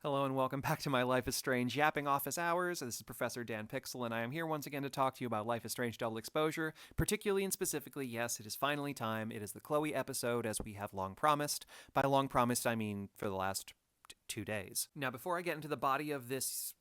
Hello and welcome back to my Life is Strange yapping office hours. This is Professor Dan Pixel, and I am here once again to talk to you about Life is Strange Double Exposure. Particularly and specifically, yes, it is finally time. It is the Chloe episode, as we have long promised. By long promised, I mean for the last 2 days. Now, before I get into the body of this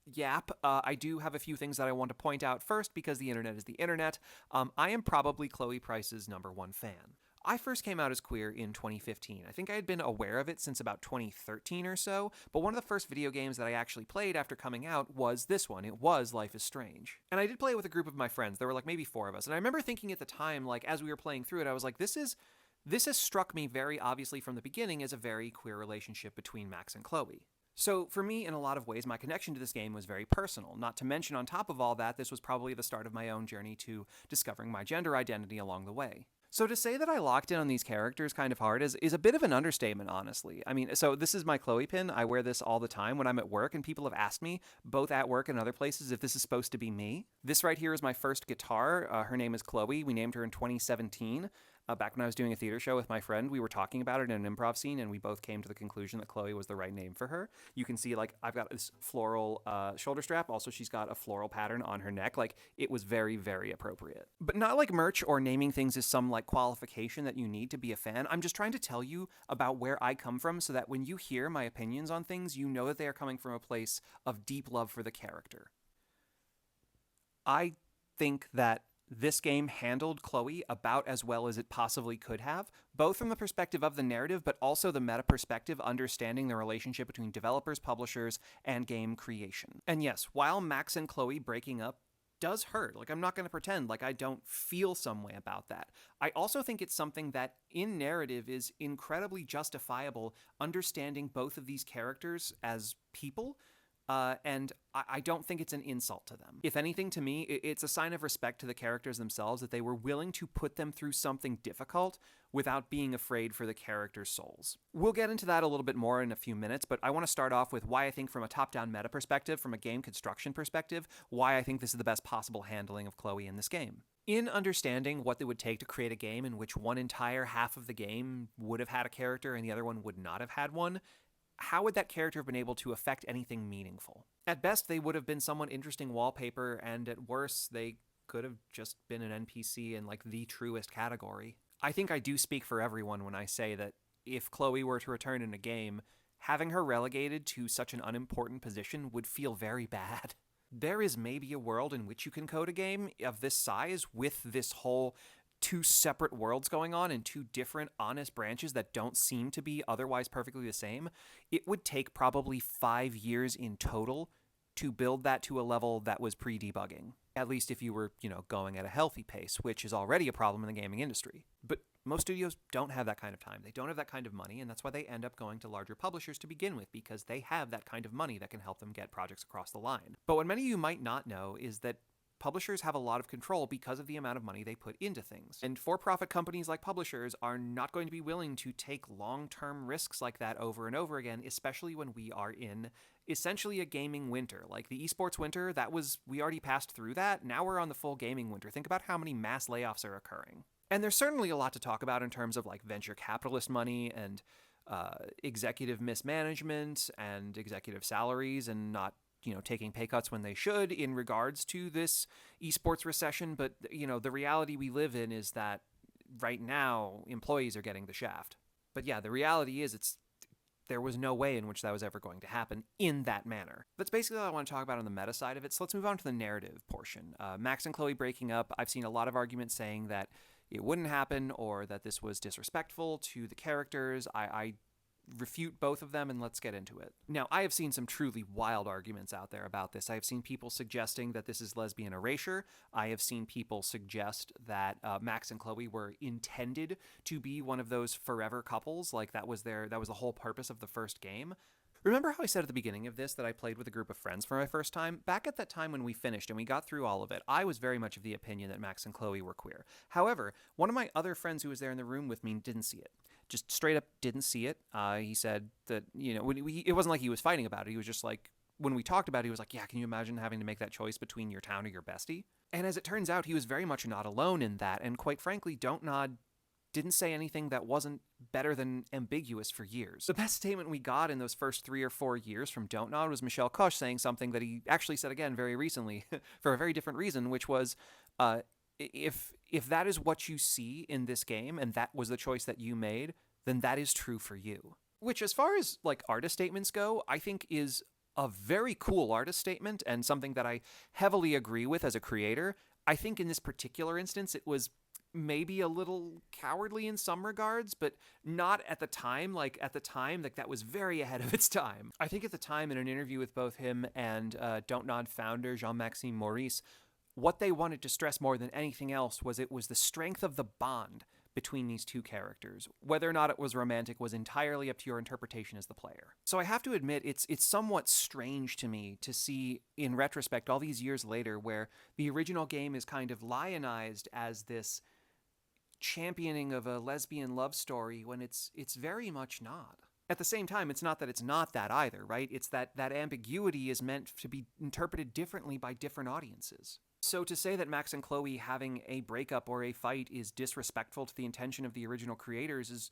yap, I do have a few things that I want to point out first, because the internet is the internet. I am probably Chloe Price's #1 fan. I first came out as queer in 2015. I think I had been aware of it since about 2013 or so, but one of the first video games that I actually played after coming out was this one. It was Life is Strange. And I did play it with a group of my friends. There were like maybe 4 of us. And I remember thinking at the time, like as we were playing through it, I was like, this has struck me very obviously from the beginning as a very queer relationship between Max and Chloe. So for me, in a lot of ways, my connection to this game was very personal. Not to mention, on top of all that, this was probably the start of my own journey to discovering my gender identity along the way. So to say that I locked in on these characters kind of hard is a bit of an understatement, honestly. I mean, so this is my Chloe pin. I wear this all the time when I'm at work, and people have asked me, both at work and other places, if this is supposed to be me. This right here is my first guitar. Her name is Chloe. We named her in 2017. Back when I was doing a theater show with my friend, we were talking about it in an improv scene, and we both came to the conclusion that Chloe was the right name for her. You can see, like, I've got this floral shoulder strap. Also, she's got a floral pattern on her neck. Like, it was very, very appropriate. But not like merch or naming things is some, like, qualification that you need to be a fan. I'm just trying to tell you about where I come from so that when you hear my opinions on things, you know that they are coming from a place of deep love for the character. I think that this game handled Chloe about as well as it possibly could have, both from the perspective of the narrative, but also the meta perspective, understanding the relationship between developers, publishers, and game creation. And yes, while Max and Chloe breaking up does hurt, like I'm not going to pretend like I don't feel some way about that, I also think it's something that in narrative is incredibly justifiable, understanding both of these characters as people. And I don't think it's an insult to them. If anything, to me, it's a sign of respect to the characters themselves that they were willing to put them through something difficult without being afraid for the characters' souls. We'll get into that a little bit more in a few minutes, but I want to start off with why I think from a top-down meta perspective, from a game construction perspective, why I think this is the best possible handling of Chloe in this game. In understanding what it would take to create a game in which one entire half of the game would have had a character and the other one would not have had one, how would that character have been able to affect anything meaningful? At best, they would have been somewhat interesting wallpaper, and at worst, they could have just been an NPC in, like, the truest category. I think I do speak for everyone when I say that if Chloe were to return in a game, having her relegated to such an unimportant position would feel very bad. There is maybe a world in which you can code a game of this size with this whole 2 separate worlds going on in 2 different honest branches that don't seem to be otherwise perfectly the same. It would take probably 5 years in total to build that to a level that was pre-debugging. At least if you were, going at a healthy pace, which is already a problem in the gaming industry. But most studios don't have that kind of time. They don't have that kind of money, and that's why they end up going to larger publishers to begin with, because they have that kind of money that can help them get projects across the line. But what many of you might not know is that publishers have a lot of control because of the amount of money they put into things. And for-profit companies like publishers are not going to be willing to take long-term risks like that over and over again, especially when we are in essentially a gaming winter. Like the esports winter, we already passed through that. Now we're on the full gaming winter. Think about how many mass layoffs are occurring. And there's certainly a lot to talk about in terms of like venture capitalist money and executive mismanagement and executive salaries and not taking pay cuts when they should in regards to this esports recession. But, the reality we live in is that right now employees are getting the shaft. But yeah, the reality is there was no way in which that was ever going to happen in that manner. That's basically all I want to talk about on the meta side of it. So let's move on to the narrative portion. Max and Chloe breaking up. I've seen a lot of arguments saying that it wouldn't happen or that this was disrespectful to the characters. I refute both of them, and let's get into it. Now, I have seen some truly wild arguments out there about this. I have seen people suggesting that this is lesbian erasure. I have seen people suggest that Max and Chloe were intended to be one of those forever couples, like that was the whole purpose of the first game. Remember how I said at the beginning of this that I played with a group of friends for my first time? Back at that time when we finished and we got through all of it, I was very much of the opinion that Max and Chloe were queer. However, one of my other friends who was there in the room with me didn't see it. Just straight up didn't see it. He said that, it wasn't like he was fighting about it. He was just like, when we talked about it, he was like, yeah, can you imagine having to make that choice between your town or your bestie? And as it turns out, he was very much not alone in that. And quite frankly, Don't Nod didn't say anything that wasn't better than ambiguous for years. The best statement we got in those first 3 or 4 years from Don't Nod was Michel Koch saying something that he actually said again very recently for a very different reason, which was, if that is what you see in this game and that was the choice that you made, then that is true for you. Which, as far as like artist statements go, I think is a very cool artist statement and something that I heavily agree with as a creator. I think in this particular instance, it was maybe a little cowardly in some regards, but not at the time. Like, at the time, like, that was very ahead of its time. I think at the time, in an interview with both him and Don't Nod founder Jean-Maxime Maurice, what they wanted to stress more than anything else was it was the strength of the bond between these two characters. Whether or not it was romantic was entirely up to your interpretation as the player. So I have to admit, it's somewhat strange to me to see, in retrospect, all these years later, where the original game is kind of lionized as this championing of a lesbian love story when it's very much not. At the same time, it's not that it's not that either, right? It's that ambiguity is meant to be interpreted differently by different audiences. So to say that Max and Chloe having a breakup or a fight is disrespectful to the intention of the original creators is,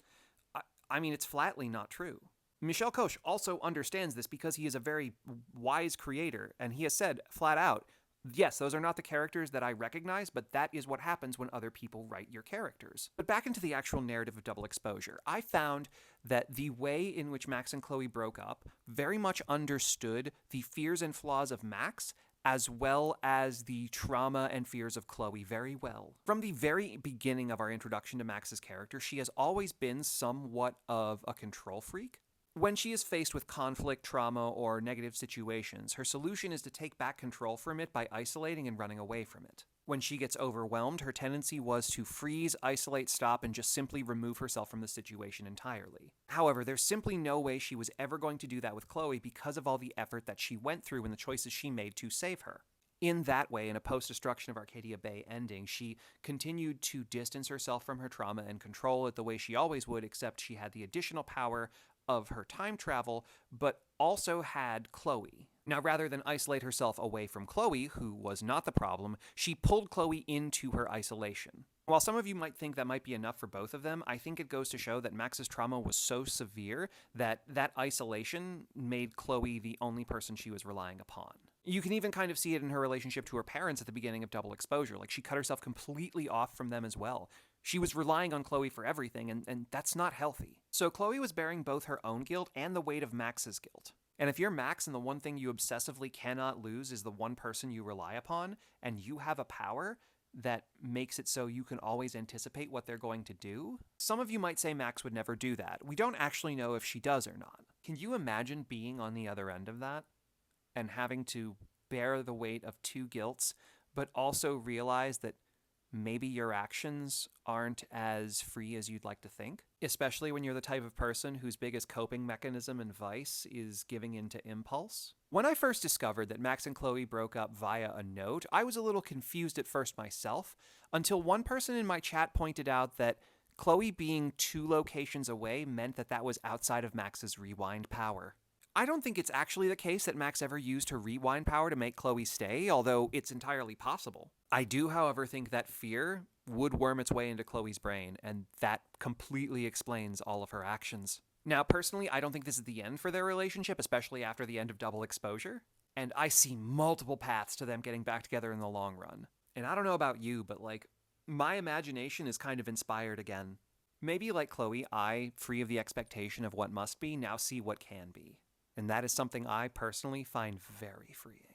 I mean, it's flatly not true. Michel Koch also understands this because he is a very wise creator, and he has said flat out, yes, those are not the characters that I recognize, but that is what happens when other people write your characters. But back into the actual narrative of Double Exposure, I found that the way in which Max and Chloe broke up very much understood the fears and flaws of Max, as well as the trauma and fears of Chloe very well. From the very beginning of our introduction to Max's character, she has always been somewhat of a control freak. When she is faced with conflict, trauma, or negative situations, her solution is to take back control from it by isolating and running away from it. When she gets overwhelmed, her tendency was to freeze, isolate, stop, and just simply remove herself from the situation entirely. However, there's simply no way she was ever going to do that with Chloe because of all the effort that she went through and the choices she made to save her. In that way, in a post-destruction of Arcadia Bay ending, she continued to distance herself from her trauma and control it the way she always would, except she had the additional power of her time travel, but also had Chloe. Now, rather than isolate herself away from Chloe, who was not the problem, she pulled Chloe into her isolation. While some of you might think that might be enough for both of them, I think it goes to show that Max's trauma was so severe that that isolation made Chloe the only person she was relying upon. You can even kind of see it in her relationship to her parents at the beginning of Double Exposure. Like, she cut herself completely off from them as well. She was relying on Chloe for everything, and that's not healthy. So Chloe was bearing both her own guilt and the weight of Max's guilt. And if you're Max and the one thing you obsessively cannot lose is the one person you rely upon, and you have a power that makes it so you can always anticipate what they're going to do, some of you might say Max would never do that. We don't actually know if she does or not. Can you imagine being on the other end of that and having to bear the weight of two guilts, but also realize that maybe your actions aren't as free as you'd like to think, especially when you're the type of person whose biggest coping mechanism and vice is giving in to impulse? When I first discovered that Max and Chloe broke up via a note, I was a little confused at first myself, until one person in my chat pointed out that Chloe being 2 locations away meant that that was outside of Max's rewind power. I don't think it's actually the case that Max ever used her rewind power to make Chloe stay, although it's entirely possible. I do, however, think that fear would worm its way into Chloe's brain, and that completely explains all of her actions. Now, personally, I don't think this is the end for their relationship, especially after the end of Double Exposure, and I see multiple paths to them getting back together in the long run. And I don't know about you, but my imagination is kind of inspired again. Maybe like Chloe, I, free of the expectation of what must be, now see what can be. And that is something I personally find very freeing.